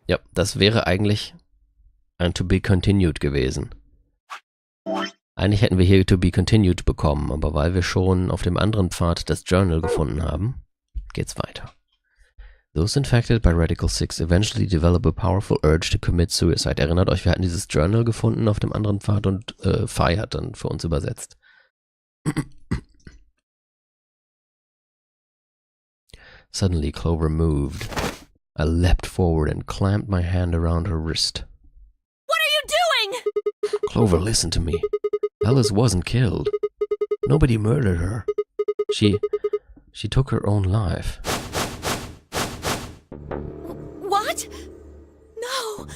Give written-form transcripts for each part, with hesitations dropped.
Ja, das wäre eigentlich ein To Be Continued gewesen. Eigentlich hätten wir hier To Be Continued bekommen, aber weil wir schon auf dem anderen Pfad das Journal gefunden haben, geht's weiter. Those infected by Radical 6 eventually develop a powerful urge to commit suicide. Erinnert euch, wir hatten dieses Journal gefunden auf dem anderen Pfad und Fi hat dann für uns übersetzt. Suddenly Clover moved. I leapt forward and clamped my hand around her wrist. What are you doing? Clover, listen to me. Alice wasn't killed. Nobody murdered her. She took her own life. What?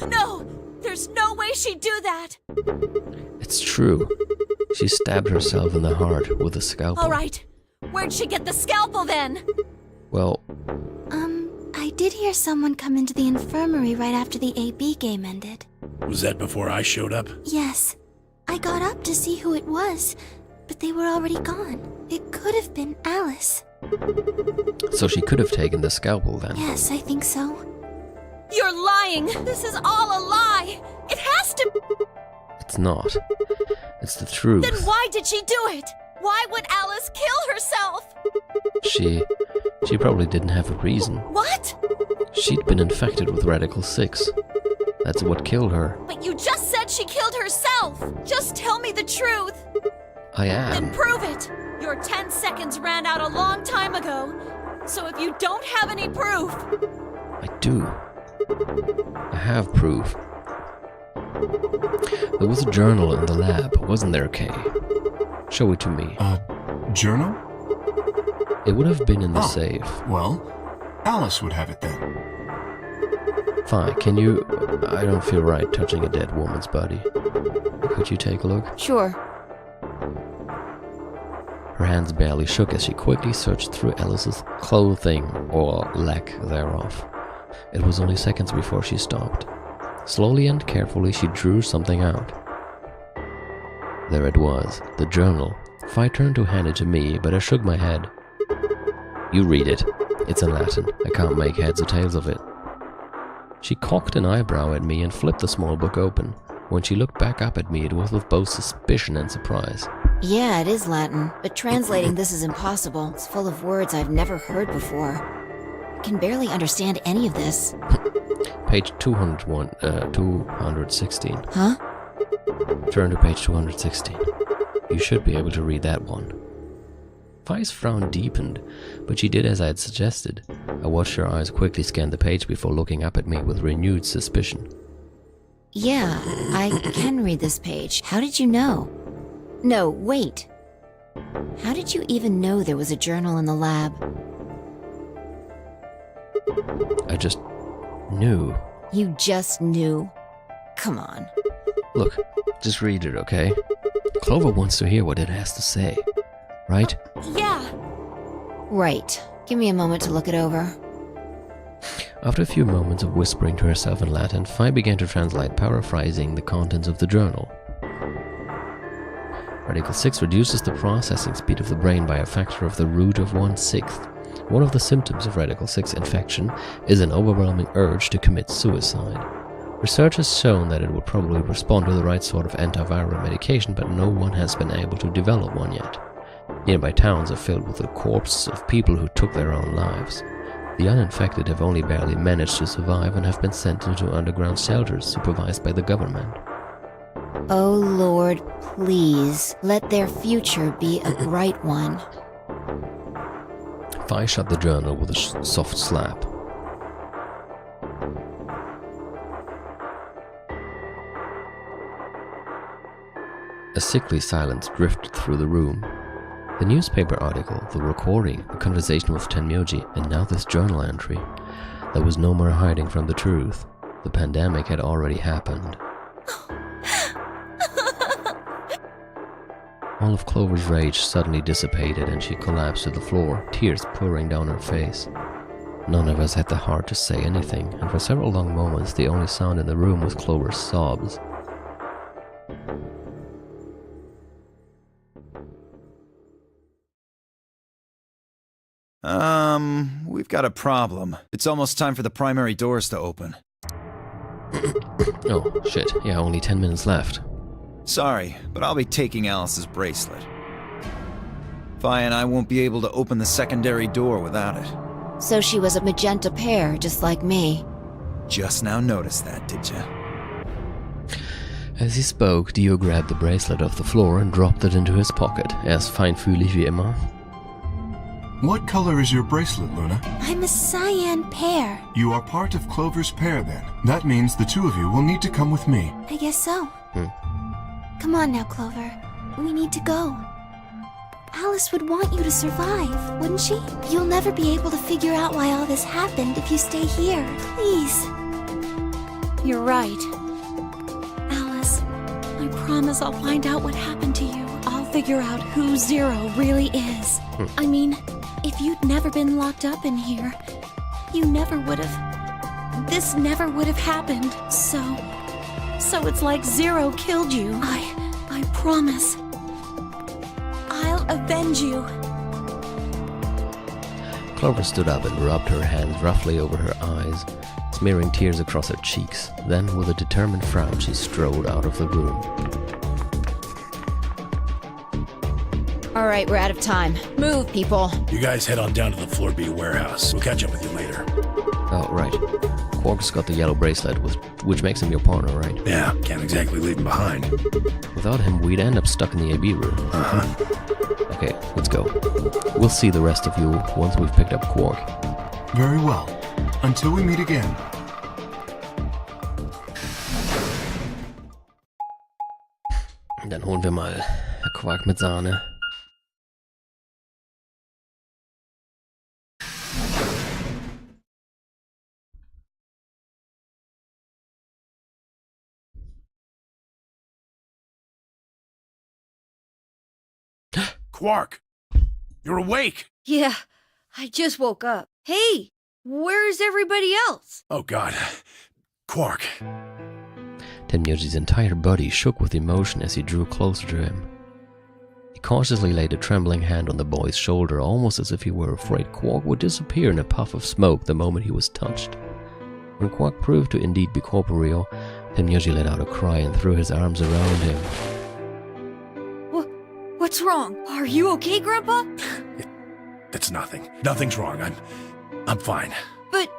No. There's no way she'd do that. It's true. She stabbed herself in the heart with a scalpel. All right. Where'd she get the scalpel then? Well, I did hear someone come into the infirmary right after the AB game ended. Was that before I showed up? Yes. I got up to see who it was, but they were already gone. It could have been Alice. so she could have taken the scalpel then. Yes, I think so. You're lying. This is all a lie. It has to... It's not. It's the truth. Then why did she do it? Why would Alice kill herself? She probably didn't have a reason. What? She'd been infected with Radical 6. That's what killed her. But you just said she killed herself. Just tell me the truth. I am. Then prove it. Your 10 seconds ran out a long time ago. So if you don't have any proof... I do. I have proof. There was a journal in the lab, wasn't there, Kay? Show it to me. Journal? It would have been in the safe. Well, Alice would have it then. Fine, can you... I don't feel right touching a dead woman's body. Could you take a look? Sure. Her hands barely shook as she quickly searched through Alice's clothing, or lack thereof. It was only seconds before she stopped. Slowly and carefully she drew something out. There it was, the journal. Fi turned to hand it to me, but I shook my head. You read it. It's in Latin. I can't make heads or tails of it. She cocked an eyebrow at me and flipped the small book open. When she looked back up at me, it was with both suspicion and surprise. Yeah, it is Latin, but translating this is impossible. It's full of words I've never heard before. I can barely understand any of this. Page 216. Huh? Turn to page 216. You should be able to read that one. Fi's frown deepened, but she did as I had suggested. I watched her eyes quickly scan the page before looking up at me with renewed suspicion. Yeah, I can read this page. How did you know? No, wait. How did you even know there was a journal in the lab? I just knew. You just knew? Come on. Look, just read it, okay? Clover wants to hear what it has to say, right? Yeah. Right. Give me a moment to look it over. After a few moments of whispering to herself in Latin, Fi began to translate, paraphrasing the contents of the journal. Radical 6 reduces the processing speed of the brain by a factor of the root of 1/6. One of the symptoms of Radical 6 infection is an overwhelming urge to commit suicide. Research has shown that it would probably respond to the right sort of antiviral medication, but no one has been able to develop one yet. Nearby towns are filled with the corpses of people who took their own lives. The uninfected have only barely managed to survive and have been sent into underground shelters supervised by the government. Oh Lord, please, let their future be a bright one. Fi shut the journal with a soft slap. A sickly silence drifted through the room. The newspaper article, the recording, the conversation with Tenmyoji, and now this journal entry. There was no more hiding from the truth. The pandemic had already happened. All of Clover's rage suddenly dissipated and she collapsed to the floor, tears pouring down her face. None of us had the heart to say anything, and for several long moments the only sound in the room was Clover's sobs. We've got a problem. It's almost time for the primary doors to open. Oh, shit. Yeah, only 10 minutes left. Sorry, but I'll be taking Alice's bracelet. Vi and I won't be able to open the secondary door without it. So she was a magenta pear, just like me. Just now noticed that, did ya? As he spoke, Dio grabbed the bracelet off the floor and dropped it into his pocket, as feinfühlig wie immer. What color is your bracelet, Luna? I'm a cyan pear. You are part of Clover's pair, then. That means the two of you will need to come with me. I guess so. Come on now, Clover. We need to go. Alice would want you to survive, wouldn't she? You'll never be able to figure out why all this happened if you stay here. Please. You're right. Alice, I promise I'll find out what happened to you. I'll figure out who Zero really is. I mean, if you'd never been locked up in here, you never would have... This never would have happened. So it's like Zero killed you. I promise. I'll avenge you. Clover stood up and rubbed her hands roughly over her eyes, smearing tears across her cheeks. Then, with a determined frown, she strode out of the room. All right, we're out of time. Move, people. You guys head on down to the Floor B warehouse. We'll catch up with you later. Oh, right. Quark's got the yellow bracelet, which makes him your partner, right? Yeah, can't exactly leave him behind. Without him, we'd end up stuck in the AB room. Okay, let's go. We'll see the rest of you once we've picked up Quark. Very well. Until we meet again. Dann holen wir mal Quark mit Sahne. Quark! You're awake! Yeah, I just woke up. Hey, where's everybody else? Oh god. Quark. Tenmyoji's entire body shook with emotion as he drew closer to him. He cautiously laid a trembling hand on the boy's shoulder, almost as if he were afraid Quark would disappear in a puff of smoke the moment he was touched. When Quark proved to indeed be corporeal, Tenmyoji let out a cry and threw his arms around him. What's wrong? Are you okay, Grandpa? It's nothing. Nothing's wrong. I'm fine. But...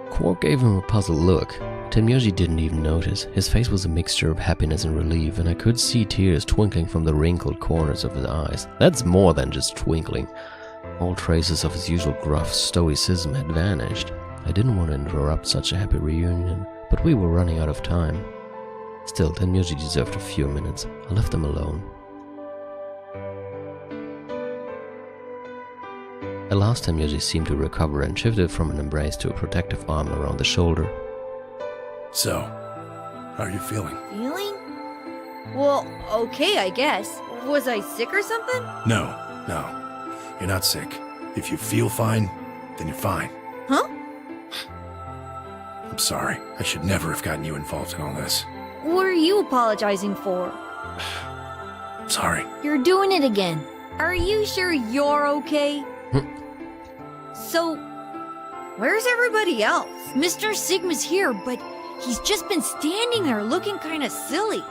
Quark gave him a puzzled look. Tenmyoji didn't even notice. His face was a mixture of happiness and relief, and I could see tears twinkling from the wrinkled corners of his eyes. That's more than just twinkling. All traces of his usual gruff stoicism had vanished. I didn't want to interrupt such a happy reunion, but we were running out of time. Still, Tenmyoji deserved a few minutes. I left them alone. At last, Tenmyoji seemed to recover and shifted from an embrace to a protective arm around the shoulder. So, how are you feeling? Feeling? Well, okay, I guess. Was I sick or something? No. You're not sick. If you feel fine, then you're fine. Huh? I'm sorry. I should never have gotten you involved in all this. What are you apologizing for? Sorry. You're doing it again. Are you sure you're okay? So, where's everybody else? Mr. Sigma's here, but he's just been standing there looking kinda silly.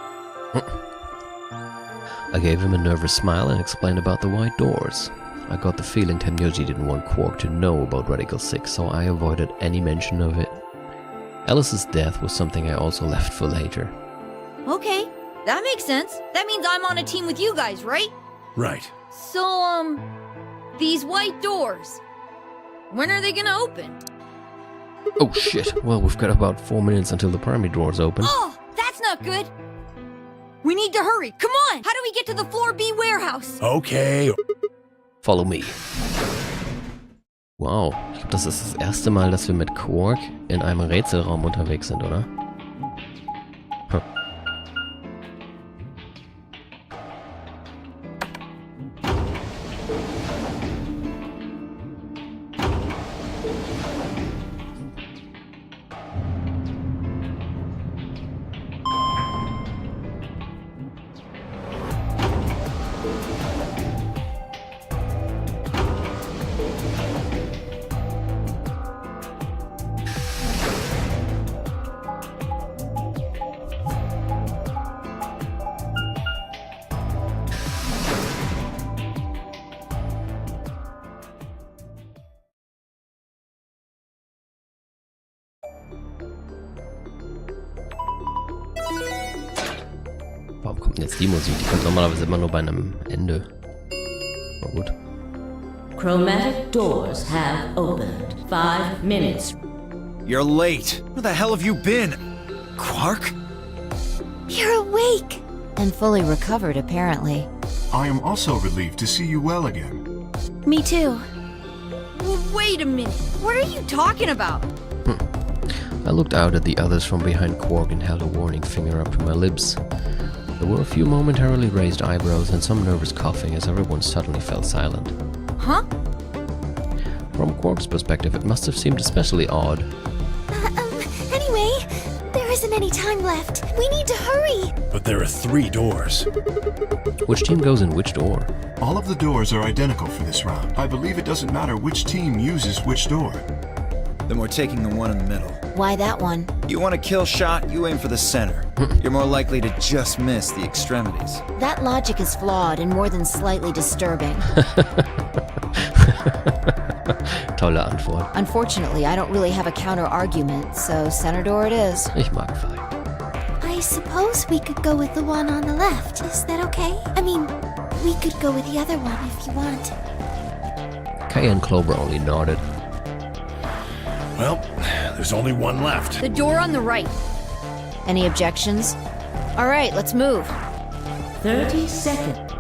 I gave him a nervous smile and explained about the white doors. I got the feeling Tenmyoji didn't want Quark to know about Radical 6, so I avoided any mention of it. Alice's death was something I also left for later. Okay, that makes sense. That means I'm on a team with you guys, right? Right. So, these white doors, when are they gonna open? Oh shit, well we've got about 4 minutes until the primary doors open. Oh, that's not good. We need to hurry. Come on! How do we get to the Floor B warehouse? Okay. Follow me. Wow, ich glaube, das ist das erste Mal, dass wir mit Quark in einem Rätselraum unterwegs sind, oder? Huh. Warum kommt denn jetzt die Musik? Die kommt normalerweise immer nur bei einem Ende. Na gut. Chromatic doors have opened. 5 minutes. You're late. Where the hell have you been? Quark? You're awake! And fully recovered, apparently. I am also relieved to see you well again. Me too. Wait a minute. What are you talking about? I looked out at the others from behind Quark and held a warning finger up to my lips. There were a few momentarily raised eyebrows and some nervous coughing as everyone suddenly fell silent. Huh? From Quark's perspective, it must have seemed especially odd. Anyway, there isn't any time left. We need to hurry. But there are 3 doors. Which team goes in which door? All of the doors are identical for this round. I believe it doesn't matter which team uses which door. Then we're taking the one in the middle. Why that one? You want a kill shot, you aim for the center. You're more likely to just miss the extremities. That logic is flawed and more than slightly disturbing. Tolle Antwort. Unfortunately, I don't really have a counter-argument, so center door it is. Ich mag Pfeil. I suppose we could go with the one on the left. Is that okay? I mean, we could go with the other one if you want. Kay and Clover only nodded. Well, there's only one left. The door on the right. Any objections? All right, let's move. 30 seconds.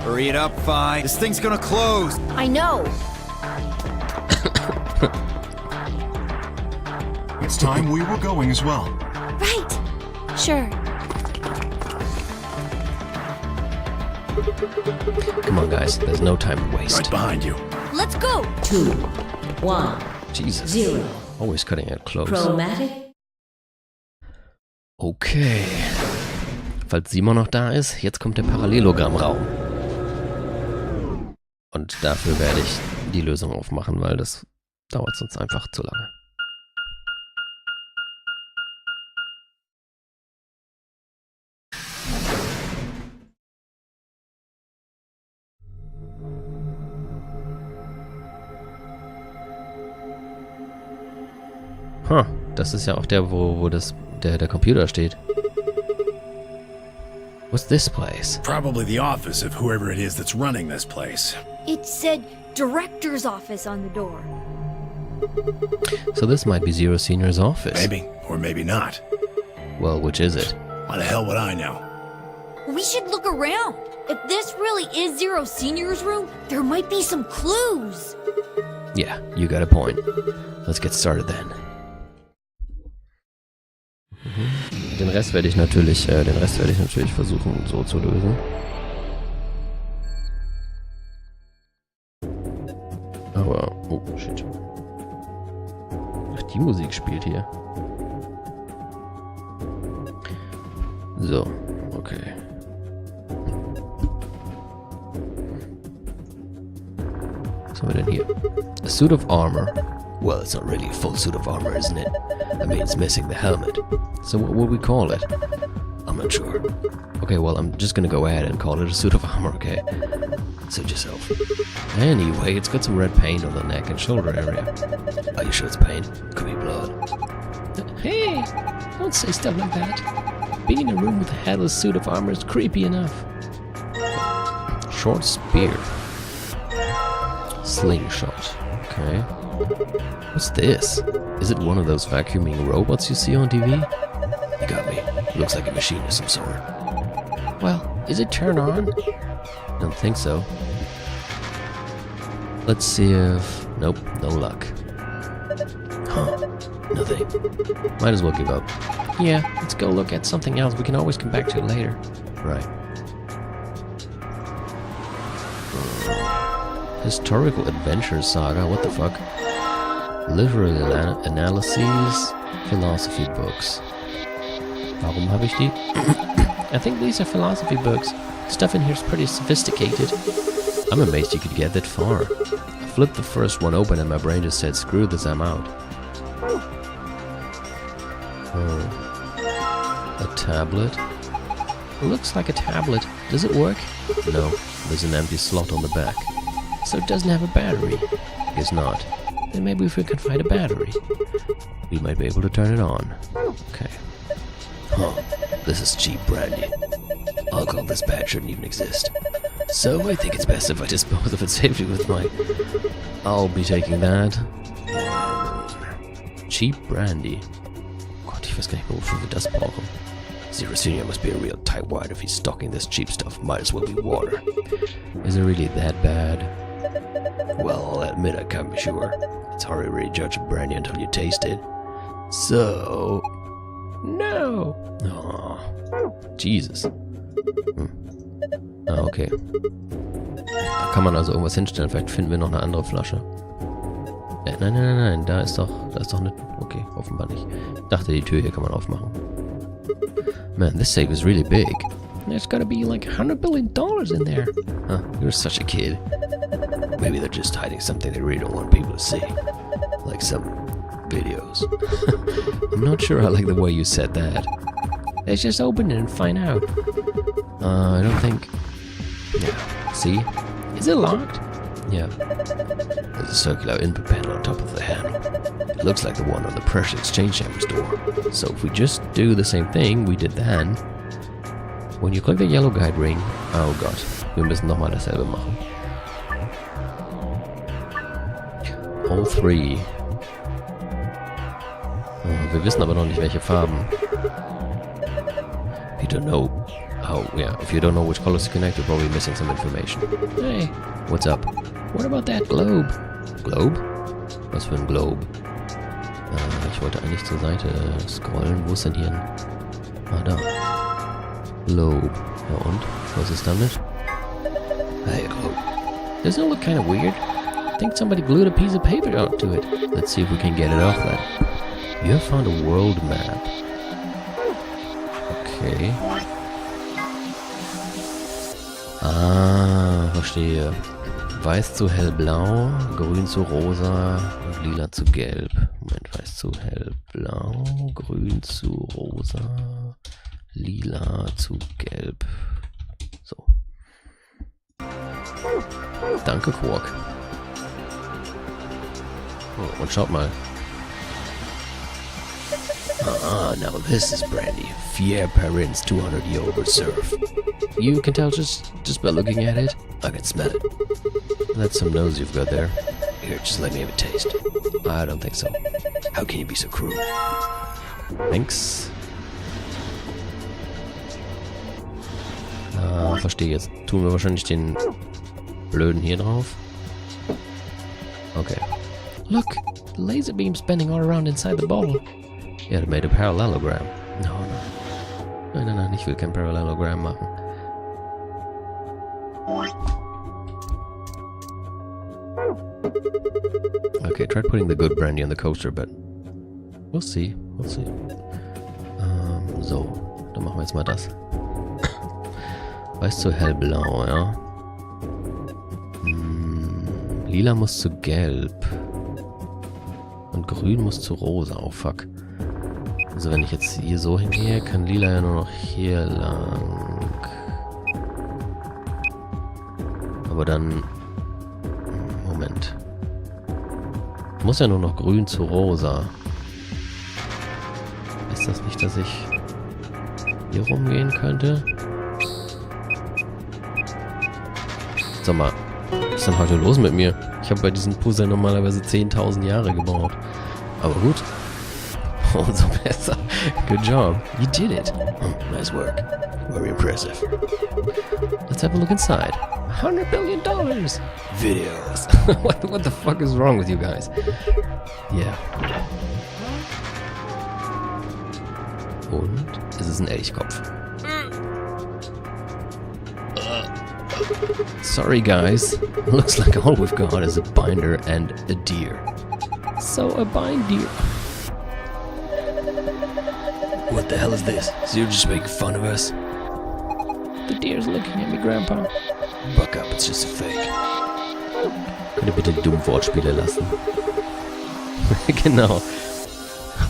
Hurry it up, Phi. This thing's gonna close. I know. It's time we were going as well. Right. Sure. Come on, guys. There's no time to waste. Right behind you. Let's go. 2, 1, Jesus. 0. Always cutting it close. Chromatic. Okay. Falls Simon noch da ist, jetzt kommt der Parallelogrammraum. Und dafür werde ich die Lösung aufmachen, weil das dauert sonst einfach zu lange. Das ist ja auch der, wo der Computer steht. What's this place? Probably the office of whoever it is that's running this place. It said director's office on the door. So this might be Zero Senior's office. Maybe, or maybe not. Well, which is it? Why the hell would I know? We should look around. If this really is Zero Senior's room, there might be some clues. Yeah, you got a point. Let's get started then. Den Rest werde ich natürlich versuchen so zu lösen. Aber, oh shit. Ach, die Musik spielt hier. So, okay. Was haben wir denn hier? A suit of armor. Well, it's not really a full suit of armor, isn't it? I mean, it's missing the helmet. So what would we call it? I'm not sure. Okay, well, I'm just gonna go ahead and call it a suit of armor, okay? Suit yourself. Anyway, it's got some red paint on the neck and shoulder area. Are you sure it's paint? Could be blood. Hey! Don't say stuff like that. Being in a room with a headless suit of armor is creepy enough. Short spear. Slingshot. Okay. What's this? Is it one of those vacuuming robots you see on TV? You got me. Looks like a machine of some sort. Well, is it turned on? Don't think so. Let's see if... Nope, no luck. Huh, nothing. Might as well give up. Yeah, let's go look at something else. We can always come back to it later. Right. Historical Adventure Saga, what the fuck? Literary Analyses, Philosophy Books. Warum habe ich die? I think these are philosophy books. Stuff in here is pretty sophisticated. I'm amazed you could get that far. I flipped the first one open and my brain just said, screw this, I'm out. A tablet? Looks like a tablet. Does it work? No, there's an empty slot on the back. So it doesn't have a battery. Guess not. Then maybe if we can find a battery, we might be able to turn it on. Okay. Huh. This is cheap brandy. Alcohol in this bag shouldn't even exist. So I think it's best if I dispose of it safely with my... I'll be taking that. Cheap Brandy. Gott, ich weiß gar nicht mehr, wofür wir das brauchen. Zero Senior must be a real tightwad if he's stocking this cheap stuff. Might as well be water. Is it really that bad? Well, I'll admit I can't be sure. It's hard to really judge a brandy until you taste it. So... No! Oh, Jesus. Ah, okay. Da kann man also irgendwas hinstellen. Vielleicht finden wir noch eine andere Flasche. Nein. Da ist doch eine... Okay, offenbar nicht. Ich dachte, die Tür hier kann man aufmachen. Man, this safe is really big. There's gotta be like $100 billion in there. Huh, you're such a kid. Maybe they're just hiding something they really don't want people to see. Like some videos. I'm not sure I like the way you said that. Let's just open it and find out. I don't think... Yeah, see? Is it locked? Yeah. There's a circular input panel on top of the handle. It looks like the one on the pressure exchange chamber's door. So if we just do the same thing we did then, when you click the yellow guide ring... Oh Gott, wir müssen nochmal dasselbe machen. All three. Oh, wir wissen aber noch nicht, welche Farben. If you don't know... Oh, yeah, if you don't know which colors to connect, you're probably missing some information. Hey, what's up? What about that globe? Globe? Was für ein Globe? Ich wollte eigentlich zur Seite scrollen. Wo ist denn hier ein... Ah, da. Globe. Ja und? Was ist damit? Hey, Globe. Doesn't it look kind of weird? I think somebody glued a piece of paper onto it. Let's see if we can get it off then. You have found a world map. Okay. Ah, verstehe. Weiß zu hellblau, grün zu rosa und lila zu gelb. Moment, weiß zu hellblau, grün zu rosa, lila zu gelb. So. Danke, Quark. Oh, und schaut mal. Ah, now this is brandy. Fier Perrin's 200-year-old reserve. You can tell just by looking at it. I can smell it. That's some nose you've got there. Here, just let me have a taste. I don't think so. How can you be so cruel? Thanks. Verstehe jetzt. Tun wir wahrscheinlich den blöden hier drauf. Okay. Look, the laser beam spinning all around inside the bottle. Yeah, it made a parallelogram. No. Nein, ich will kein Parallelogram machen. Okay, tried putting the good brandy on the coaster, but we'll see. So, dann machen wir jetzt mal das. Weiß zu hellblau, ja. Lila muss zu gelb. Und grün muss zu rosa. Oh fuck. Also wenn ich jetzt hier so hingehe, kann lila ja nur noch hier lang. Aber dann... Moment. Muss ja nur noch grün zu rosa. Ist das nicht, dass ich hier rumgehen könnte? Sag mal, was ist denn heute los mit mir? Ich habe bei diesen Puzzle normalerweise 10.000 Jahre gebraucht. Aber gut. Umso besser. Good job. You did it. Nice work. Very impressive. Let's have a look inside. $100 billion! Videos. What the fuck is wrong with you guys? Yeah. Und es ist ein Elchkopf. Sorry guys. Looks like all we've got is a binder and a deer. So a bind deer. What the hell is this? So you're just making fun of us? The deer's looking at me, Grandpa. Buck up, it's just a fake. Könnt ihr bitte die dummen Wortspiele lassen? Genau.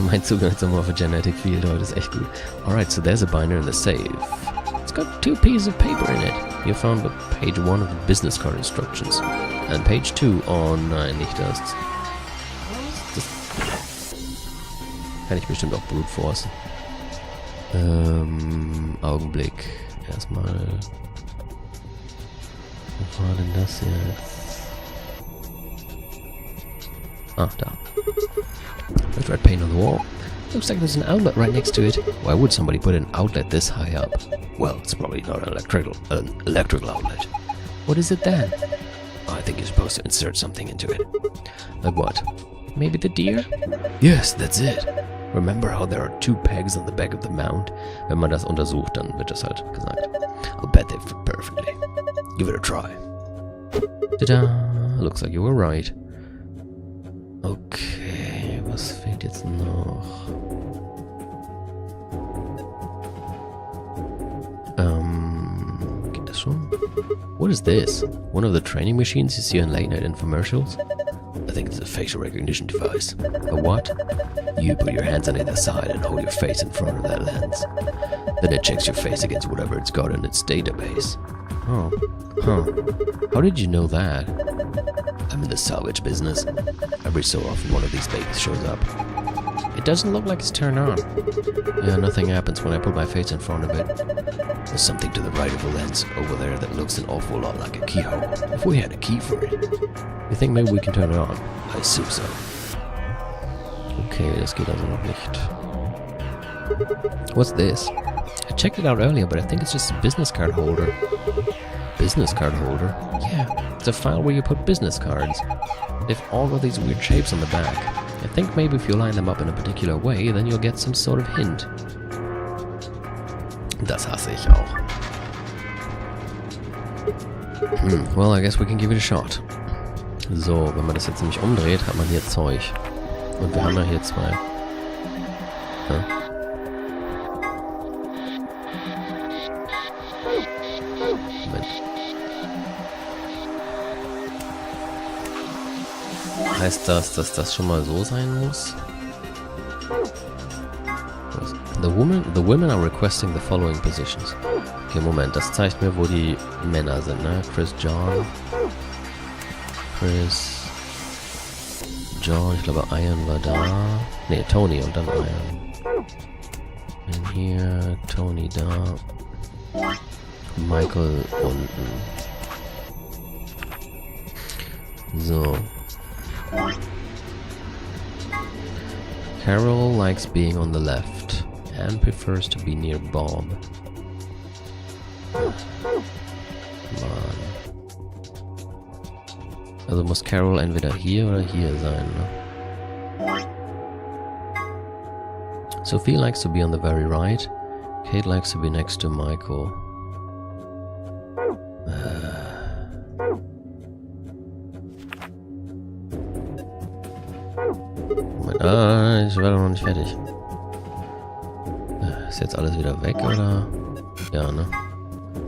Mein Zugang zum Morphogenetic Field heute ist echt gut. Alright, so there's a binder in the safe. It's got 2 pieces of paper in it. You found page 1 of the business card instructions. And page 2, oh nein, nicht das. Das kann ich bestimmt auch brute forcen. Augenblick. erstmal... Wo war denn das jetzt? Ah, da. There's red paint on the wall. Looks like there's an outlet right next to it. Why would somebody put an outlet this high up? Well, it's probably not an electrical outlet. What is it then? Oh, I think you're supposed to insert something into it. Like what? Maybe the deer? Yes, that's it. Remember how there are 2 pegs on the back of the mount? Wenn man das untersucht, dann wird das halt gesagt. I'll bet they fit perfectly. Give it a try. Ta-da! Looks like you were right. Okay, was fehlt jetzt noch? Geht das schon? What is this? One of the training machines you see in late-night infomercials? I think it's a facial recognition device. A what? You put your hands on either side and hold your face in front of that lens. Then it checks your face against whatever it's got in its database. Oh. Huh. How did you know that? I'm in the salvage business. Every so often one of these babies shows up. It doesn't look like it's turned on. Yeah, nothing happens when I put my face in front of it. There's something to the right of the lens over there that looks an awful lot like a keyhole. If we had a key for it. You think maybe we can turn it on? I assume so. Okay, das geht also noch nicht. What's this? I checked it out earlier, but I think it's just a business card holder. Business card holder? Yeah, it's a file where you put business cards. They've all got these weird shapes on the back. I think maybe if you line them up in a particular way, then you'll get some sort of hint. Das hasse ich auch. Well, I guess we can give it a shot. So, wenn man das jetzt nämlich umdreht, hat man hier Zeug. Und wir haben ja hier 2. Ja. Moment. Heißt das, dass das schon mal so sein muss? The women are requesting the following positions. Okay, Moment, das zeigt mir, wo die Männer sind, ne? Chris, John, ich glaube Ian war da. Ne, Tony und dann Ian. Und hier, Tony da. Michael unten. So. Carol likes being on the left and prefers to be near Bob. Mann. Also muss Carol entweder hier oder hier sein, ne? Sophie likes to be on the very right. Kate likes to be next to Michael. Ich war doch noch nicht fertig. Ist jetzt alles wieder weg, oder? Ja, ne?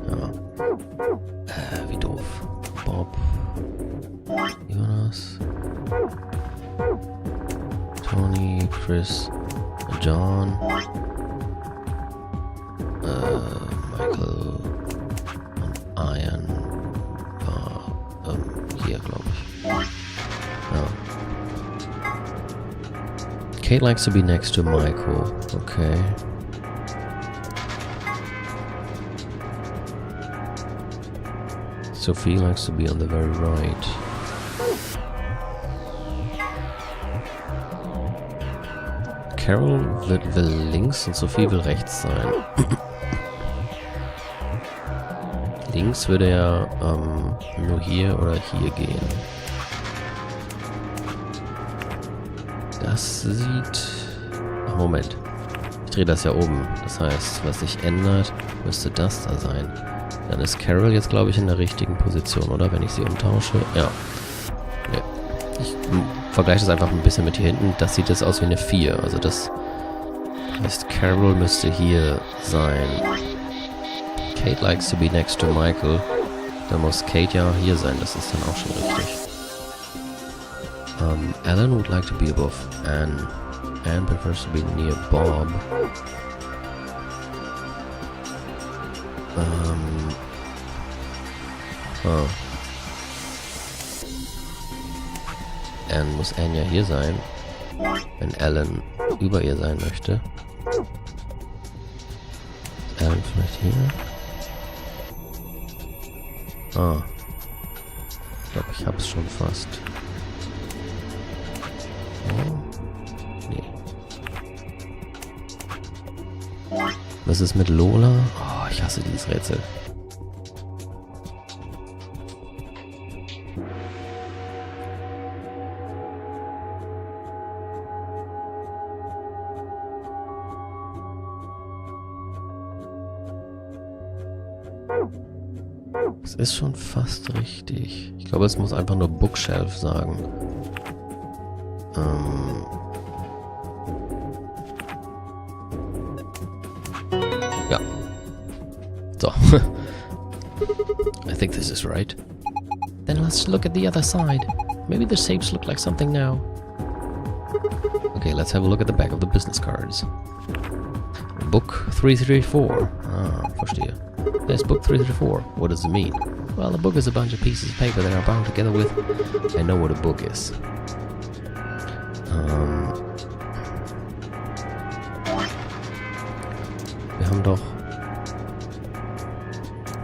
Ja. Wie doof. Bob. Jonas. Tony, Chris, John. Michael und Ian war hier, glaube ich. Ja. Kate likes to be next to Michael. Okay. Sophie likes to be on the very right. Carol will links und Sophie will rechts sein. Links würde ja nur hier oder hier gehen. Das sieht... Ach, Moment. Ich drehe das ja oben. Das heißt, was sich ändert, müsste das da sein. Dann ist Carol jetzt, glaube ich, in der richtigen Position, oder? Wenn ich sie umtausche. Ja. Nee. Ich vergleiche das einfach ein bisschen mit hier hinten. Das sieht jetzt aus wie eine 4. Also das heißt, Carol müsste hier sein. Kate likes to be next to Michael. Dann muss Kate ja hier sein. Das ist dann auch schon richtig. Alan would like to be above Anne. Anne prefers to be near Bob. Anne muss Anne ja hier sein, wenn Alan über ihr sein möchte. Ist Alan vielleicht hier? Ah. Ich glaube, ich hab's schon fast. Oh. Nee. Was ist mit Lola? Oh, ich hasse dieses Rätsel. Es ist schon fast richtig. Ich glaube, es muss einfach nur Bookshelf sagen. Ja. So. I think this is right. Then let's look at the other side. Maybe the shapes look like something now. Okay, let's have a look at the back of the business cards. Book 334. Ah, verstehe. There's book 334. What does it mean? Well, a book is a bunch of pieces of paper that are bound together with... I know what a book is. Wir haben doch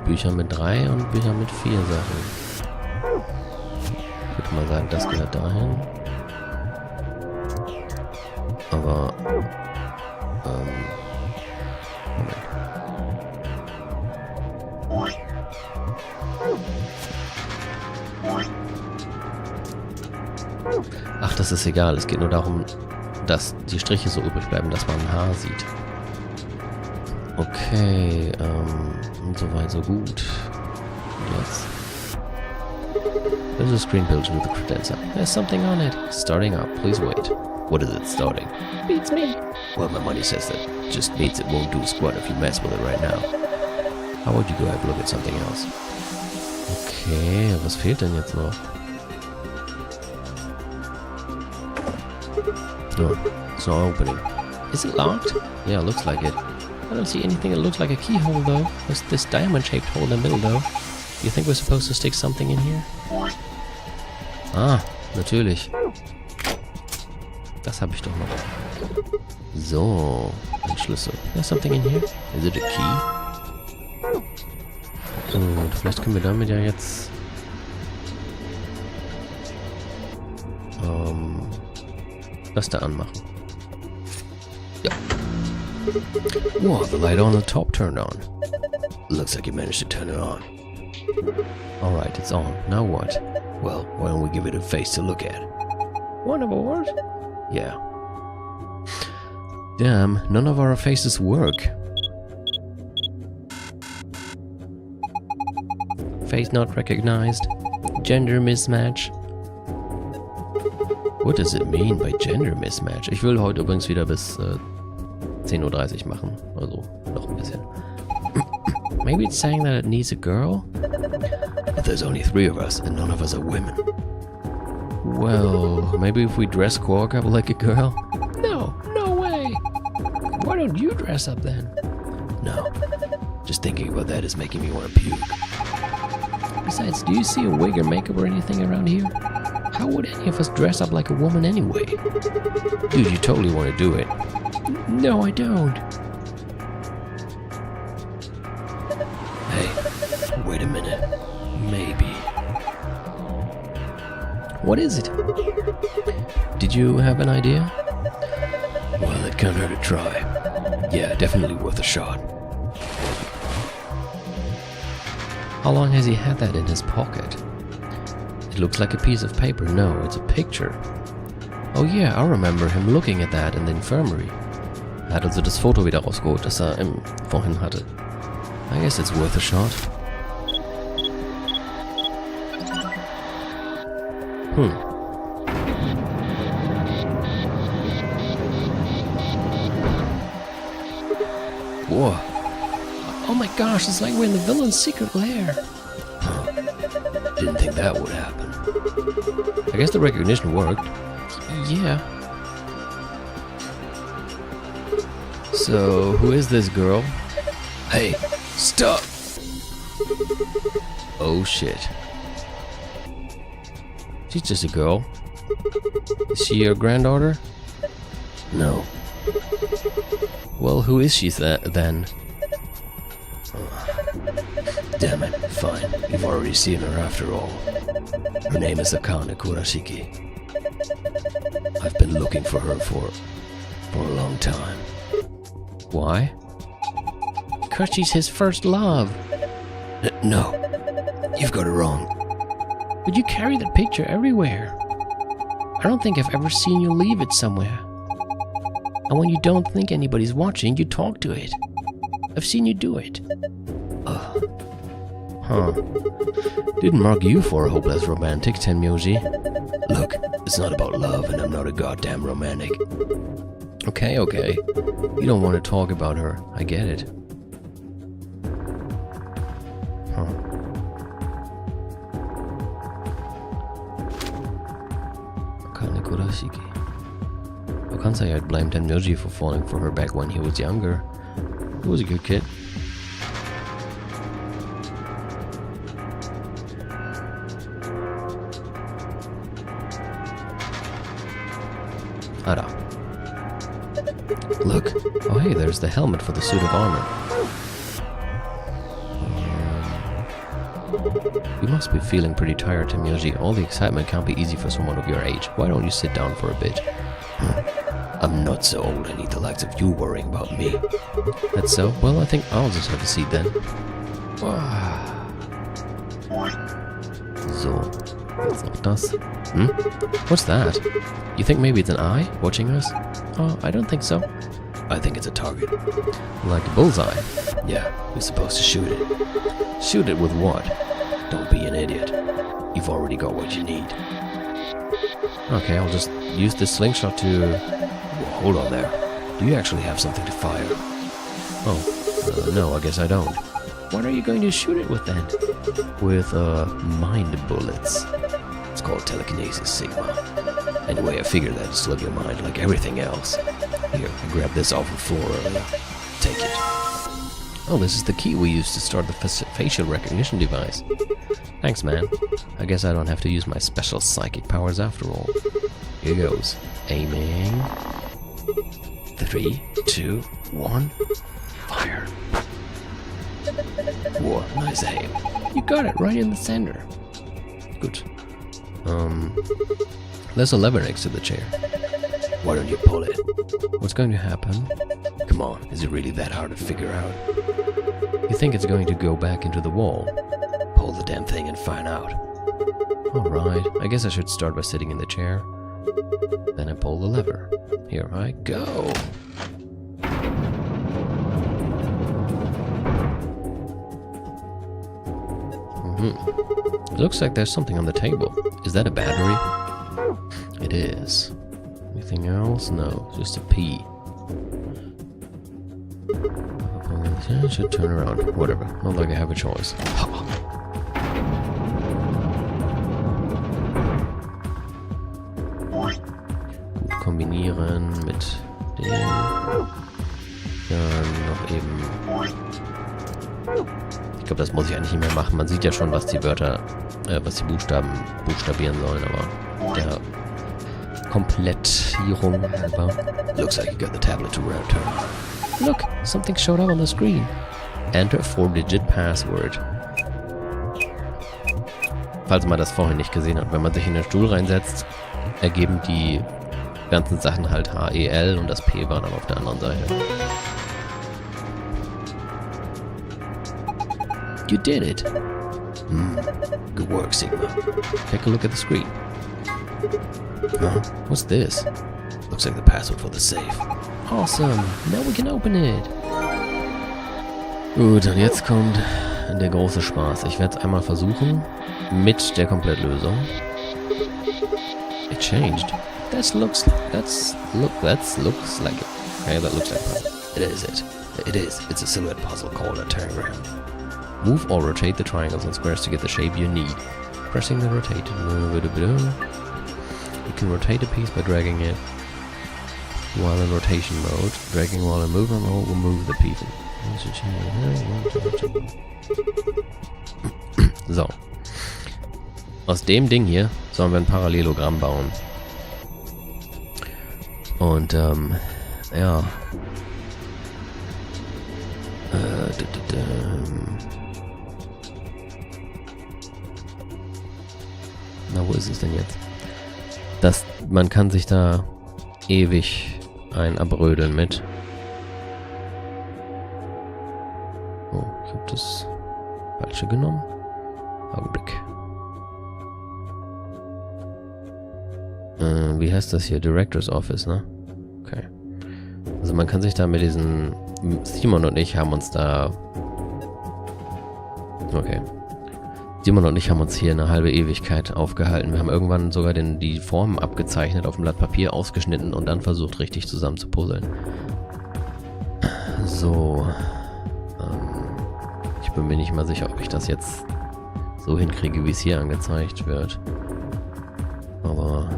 Bücher mit 3 und Bücher mit 4 Sachen. Ich würde mal sagen, das gehört dahin. Aber... Ach, das ist egal. Es geht nur darum, dass die Striche so übrig bleiben, dass man ein Haar sieht. Okay, und so weit, so gut. Jetzt. There's a screen built with the credenza. There's something on it. Starting up. Please wait. What is it starting? Beats me. Well, my money says that. Just means it won't do a squat if you mess with it right now. How would you go have a look at something else? Okay, was fehlt denn jetzt noch? No, it's not opening. Is it locked? Yeah, looks like it. I don't see anything that looks like a keyhole though. There's this diamond-shaped hole in the middle though. Do you think we're supposed to stick something in here? Ah, natürlich. Das habe ich doch noch. So, ein Schlüssel. There's something in here. Is it a key? Und vielleicht können wir damit ja jetzt... das da anmachen. Ja. Whoa, the light on the top turned on. Looks like you managed to turn it on. Alright, it's on. Now what? Well, why don't we give it a face to look at? One of ours? Yeah. Damn, none of our faces work. Face not recognized. Gender mismatch. What does it mean by gender mismatch? Ich will heute übrigens wieder bis 10:30 Uhr machen. Also noch ein bisschen. Maybe it's saying that it needs a girl? But there's only 3 of us and none of us are women. Well, maybe if we dress Quark up like a girl? No, no way! Why don't you dress up then? No. Just thinking about that is making me want to puke. Besides, do you see a wig or makeup or anything around here? How would any of us dress up like a woman anyway? Dude, you totally want to do it. No, I don't. Hey, wait a minute. Maybe. What is it? Did you have an idea? Well, it can't hurt to try. Yeah, definitely worth a shot. How long has he had that in his pocket? It looks like a piece of paper. No, it's a picture. Oh yeah, I remember him looking at that in the infirmary. Er hat also das Foto wieder rausgeholt, das er vorhin hatte. I guess it's worth a shot. Whoa. Oh my gosh, it's like we're in the villain's secret lair. Didn't think that would happen. I guess the recognition worked. Yeah. So, who is this girl? Hey, stop! Oh shit. She's just a girl. Is she your granddaughter? No. Well, who is she then? Damn it, fine. You've already seen her after all. Her name is Akane Kurashiki. I've been looking for her for a long time. Why? Because she's his first love. No, you've got it wrong. But you carry that picture everywhere. I don't think I've ever seen you leave it somewhere. And when you don't think anybody's watching, you talk to it. I've seen you do it. Huh. Didn't mark you for a hopeless romantic, Tenmyoji. Look, it's not about love, and I'm not a goddamn romantic. Okay. You don't want to talk about her. I get it. Huh. Akane Kurashiki. I can't say I'd blame Tenmyoji for falling for her back when he was younger. He was a good kid. Ada. Look. Oh hey, there's the helmet for the suit of armor. You must be feeling pretty tired, Tenmyoji. All the excitement can't be easy for someone of your age. Why don't you sit down for a bit? I'm not so old I need the likes of you worrying about me. That's so? Well, I think I'll just have a seat then. So, was auch das? What's that? You think maybe it's an eye watching us? Oh, I don't think so. I think it's a target. Like a bullseye? Yeah, we're supposed to shoot it. Shoot it with what? Don't be an idiot. You've already got what you need. Okay, I'll just use this slingshot to... Whoa, hold on there. Do you actually have something to fire? Oh, no, I guess I don't. What are you going to shoot it with then? With, mind bullets. It's called telekinesis, Sigma. Anyway, I figured that'd slug your mind like everything else. Here, I grabbed this off the floor earlier. Take it. Oh, this is the key we used to start the facial recognition device. Thanks, man. I guess I don't have to use my special psychic powers after all. Here goes. Aiming. 3, 2, 1. Fire. Whoa, nice aim. You got it right in the center. Good. There's a lever next to the chair. Why don't you pull it? What's going to happen? Come on, is it really that hard to figure out? You think it's going to go back into the wall? Pull the damn thing and find out. Alright, I guess I should start by sitting in the chair. Then I pull the lever. Here I go. It looks like there's something on the table. Is that a battery? It is. Anything else? No, just a P. I should turn around. Whatever. Not like I have a choice. Kombinieren mit dem. Dann noch eben. Ich glaube, das muss ich eigentlich nicht mehr machen. Man sieht ja schon, was die Wörter, was die Buchstaben buchstabieren sollen, aber der Komplettierung halber. Looks like you got the tablet to round turn. Look, something showed up on the screen. Enter a 4-digit password. Falls man das vorhin nicht gesehen hat, wenn man sich in den Stuhl reinsetzt, ergeben die ganzen Sachen halt HEL und das P war dann auf der anderen Seite. You did it. Good work, Sigma. Take a look at the screen. Huh? What's this? Looks like the password for the safe. Awesome. Now we can open it. Gut, und jetzt kommt der große Spaß. Ich werde es einmal versuchen mit der Komplettlösung. It changed. That looks like it. Okay, that looks like a puzzle. It is. It's a silhouette puzzle called a teragram. Move or rotate the triangles and squares to get the shape you need. Pressing the rotate. You can rotate a piece by dragging it while in rotation mode. Dragging while in movement mode will move the piece. So. Aus dem Ding hier sollen wir ein Parallelogramm bauen. Und, ja. wo ist es denn jetzt? Man kann sich da ewig abrödeln mit. Oh, ich habe das Falsche genommen. Augenblick. Wie heißt das hier? Director's Office, ne? Okay. Also man kann sich da mit diesen... Simon und ich haben uns da... Okay. Simon und ich haben uns hier eine halbe Ewigkeit aufgehalten. Wir haben irgendwann sogar die Formen abgezeichnet, auf dem Blatt Papier ausgeschnitten und dann versucht, richtig zusammen zu puzzeln. So. Ich bin mir nicht mal sicher, ob ich das jetzt so hinkriege, wie es hier angezeigt wird. Aber...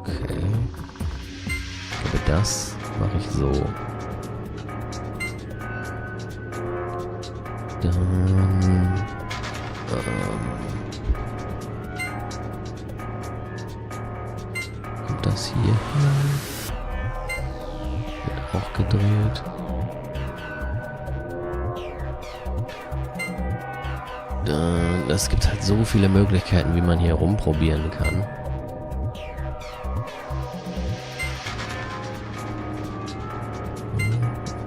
Okay. Ich glaube, das mache ich so. Dann... kommt das hier hin? Wird auch gedreht. Es gibt halt so viele Möglichkeiten, wie man hier rumprobieren kann.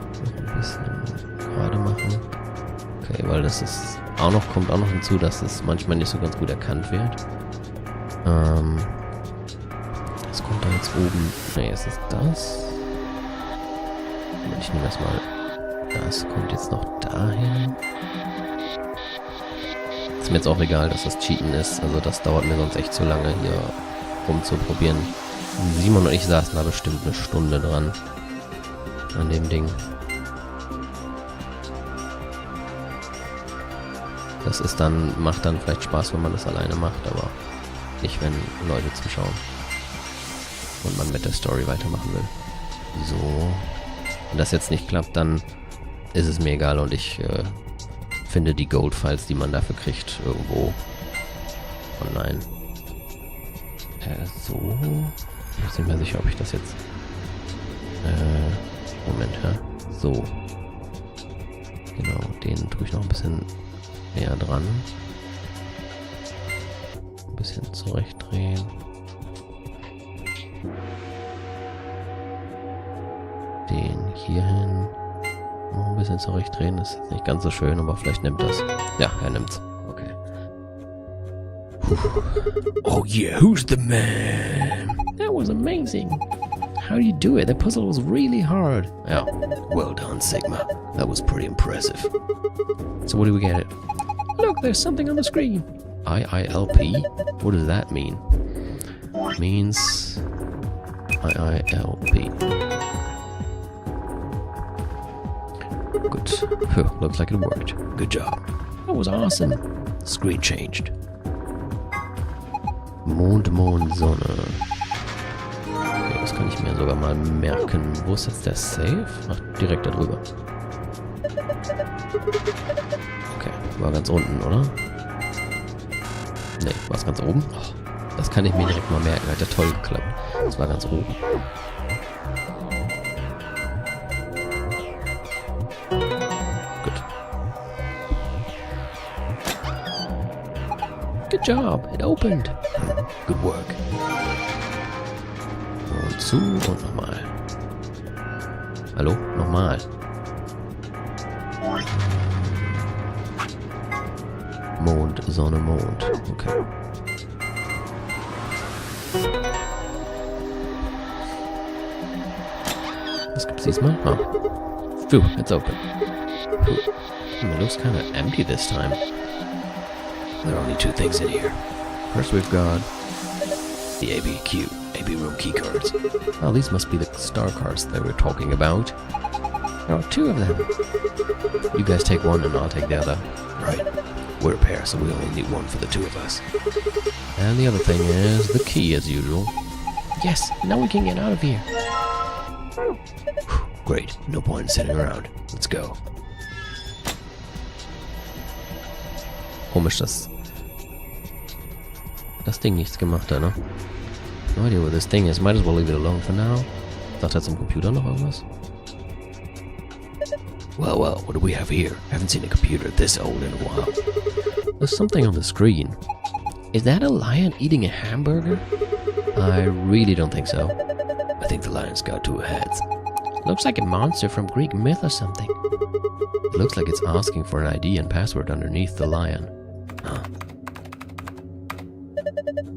Noch ein bisschen gerade machen. Okay, weil das ist kommt auch noch hinzu, dass es manchmal nicht so ganz gut erkannt wird. Was kommt da jetzt oben? Ne, ist es das? Ich nehme das mal. Das kommt jetzt noch dahin. Ist mir jetzt auch egal, dass das Cheaten ist. Also das dauert mir sonst echt zu lange, hier rumzuprobieren. Simon und ich saßen da bestimmt eine Stunde dran. An dem Ding. Das ist macht dann vielleicht Spaß, wenn man das alleine macht, aber nicht, wenn Leute zuschauen. Und man mit der Story weitermachen will. So. Wenn das jetzt nicht klappt, dann ist es mir egal und ich finde die Gold-Files, die man dafür kriegt, irgendwo online. So. Ich bin nicht mehr sicher, ob ich das jetzt... Moment, ja. So. Genau, den tue ich noch ein bisschen näher dran. Ein bisschen zurechtdrehen. Den hier hin. Noch ein bisschen zurechtdrehen. Das ist jetzt nicht ganz so schön, aber vielleicht nimmt das. Ja, er nimmt's. Okay. Oh yeah, who's the man? That was amazing. How do you do it? That puzzle was really hard. Yeah. Well done, Sigma. That was pretty impressive. So what do we get it? Look, there's something on the screen. IILP? What does that mean? It means IILP. Good. Phew, looks like it worked. Good job. That was awesome. Screen changed. Mond, Sonne. Okay, das kann ich mir sogar mal merken. Wo ist jetzt der Save? Ach, direkt da drüber. Okay, war ganz unten, oder? Ne, war es ganz oben? Oh, das kann ich mir direkt mal merken. Hat ja toll geklappt. Das war ganz oben. Gut. Good job, it opened. Good work. Und zu und nochmal. Hallo? Nochmal. Mond, Sonne, Mond. Okay. Was gibt's diesmal? Oh. Phew, it's open. Phew. It looks kind of empty this time. There are only two things in here. First we've got the AB room key cards. Oh, these must be the star cards they were talking about. There are two of them. You guys take one and I'll take the other. Right. We're a pair, so we only need one for the two of us. And the other thing is the key, as usual. Yes, now we can get out of here. Whew, great. No point in sitting around. Let's go. Komisch, dass das Ding nichts gemacht hat, ne? No idea what this thing is. Might as well leave it alone for now. Sagt er zum Computer noch irgendwas? Well, what do we have here? Haven't seen a computer this old in a while. There's something on the screen. Is that a lion eating a hamburger? I really don't think so. I think the lion's got two heads. Looks like a monster from Greek myth or something. It looks like it's asking for an ID and password underneath the lion. Huh.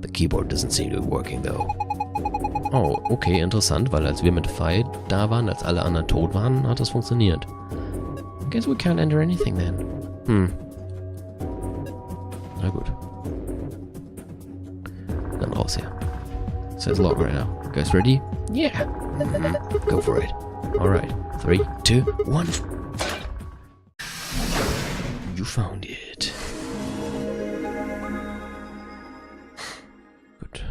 The keyboard doesn't seem to be working though. Oh, okay, interessant, weil als wir mit Fight da waren, als alle anderen tot waren, hat das funktioniert. I guess we can't enter anything then. Na gut. Dann raus hier. Says log right now. You guys ready? Yeah! Go for it. Alright. 3, 2, 1. You found it. Good.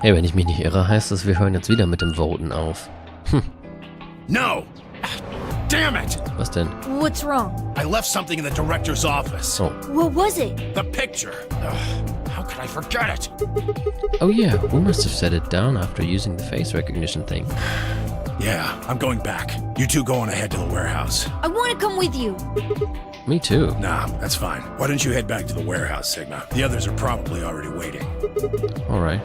Hey, wenn ich mich nicht irre, heißt das, wir hören jetzt wieder mit dem Voten auf. No! Damn it! Was denn? What's wrong? I left something in the director's office. Oh. What was it? The picture. Ugh, how could I forget it? Oh yeah, we must have set it down after using the face recognition thing. Yeah, I'm going back. You two go on ahead to the warehouse. I want to come with you. Me too. Nah, that's fine. Why don't you head back to the warehouse, Sigma? The others are probably already waiting. Alright.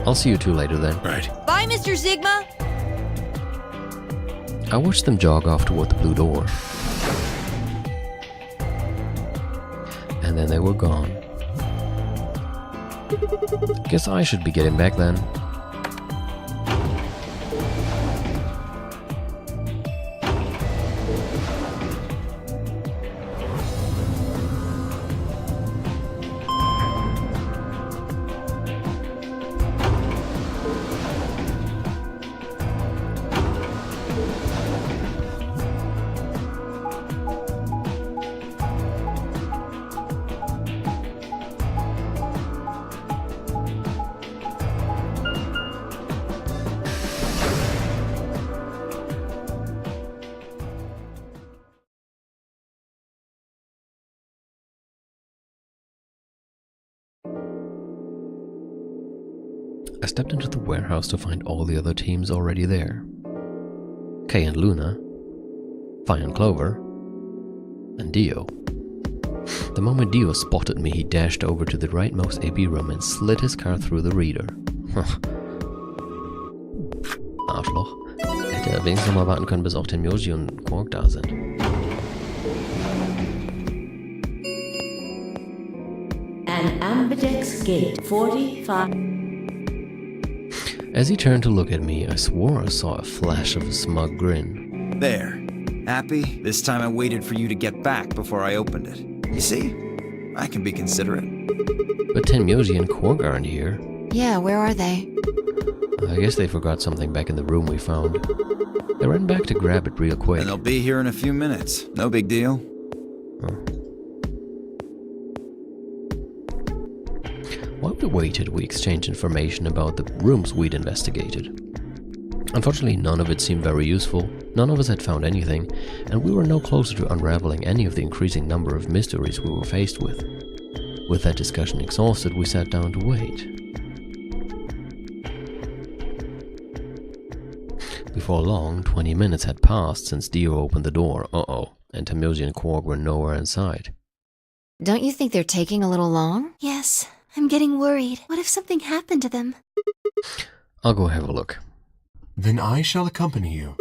I'll see you two later then. Right. Bye, Mr. Sigma. I watched them jog off toward the blue door. And then they were gone. Guess I should be getting back then. I stepped into the warehouse to find all the other teams already there. Kay and Luna, Fi and Clover, and Dio. The moment Dio spotted me, he dashed over to the rightmost AB room and slid his card through the reader. Arschloch. Hätte er wenigstens noch mal warten können, bis auch Tenmyoji und Quark da sind. An ambidex gate 45. As he turned to look at me, I swore I saw a flash of a smug grin. There. Happy? This time I waited for you to get back before I opened it. You see? I can be considerate. But Tenmyoji and Quark aren't here. Yeah, where are they? I guess they forgot something back in the room we found. I ran back to grab it real quick. And they'll be here in a few minutes. No big deal. Oh. While we waited, we exchanged information about the rooms we'd investigated. Unfortunately, none of it seemed very useful, none of us had found anything, and we were no closer to unraveling any of the increasing number of mysteries we were faced with. With that discussion exhausted, we sat down to wait. Before long, 20 minutes had passed since Dio opened the door, and Tenmyoji and Quark were nowhere in sight. Don't you think they're taking a little long? Yes, I'm getting worried. What if something happened to them? I'll go have a look. Then I shall accompany you.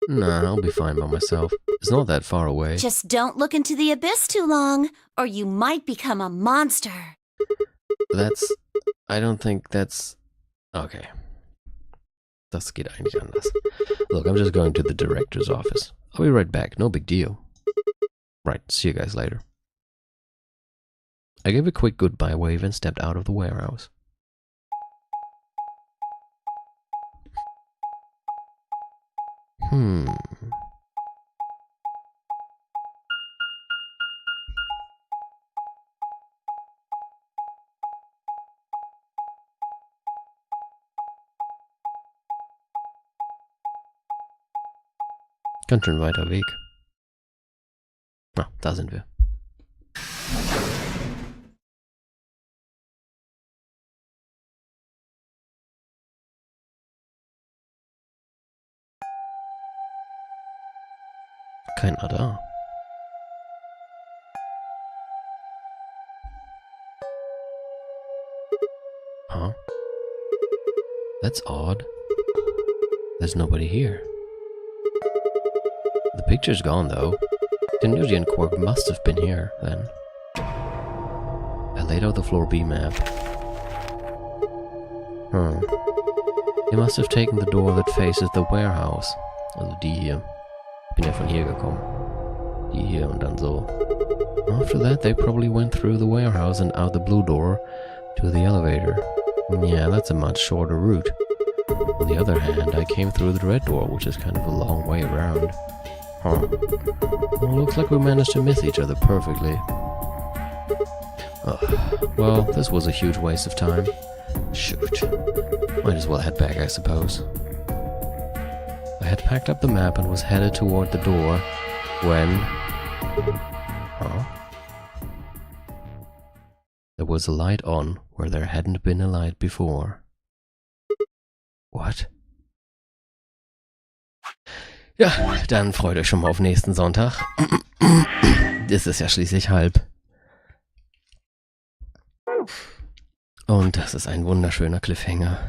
Nah, I'll be fine by myself. It's not that far away. Just don't look into the abyss too long, or you might become a monster. I don't think that's... Okay. Das geht eigentlich anders. Look, I'm just going to the director's office. I'll be right back, no big deal. Right, see you guys later. I gave a quick goodbye wave and stepped out of the warehouse. Ganz schön weiter Weg. Ah, da sind wir. Keiner da. Huh? That's odd. There's nobody here. The picture's gone, though. Tenuji and Quark must have been here, then. I laid out the floor B map. They must have taken the door that faces the warehouse. Also die hier. Bin ja von hier gekommen. Die hier und dann so. After that, they probably went through the warehouse and out the blue door to the elevator. Yeah, that's a much shorter route. On the other hand, I came through the red door, which is kind of a long way around. Huh. Well, looks like we managed to miss each other perfectly. Well, this was a huge waste of time. Shoot. Might as well head back, I suppose. I had packed up the map and was headed toward the door when... Huh? There was a light on where there hadn't been a light before. What? Ja, dann freut euch schon mal auf nächsten Sonntag. Es ist ja schließlich halb. Und das ist ein wunderschöner Cliffhanger.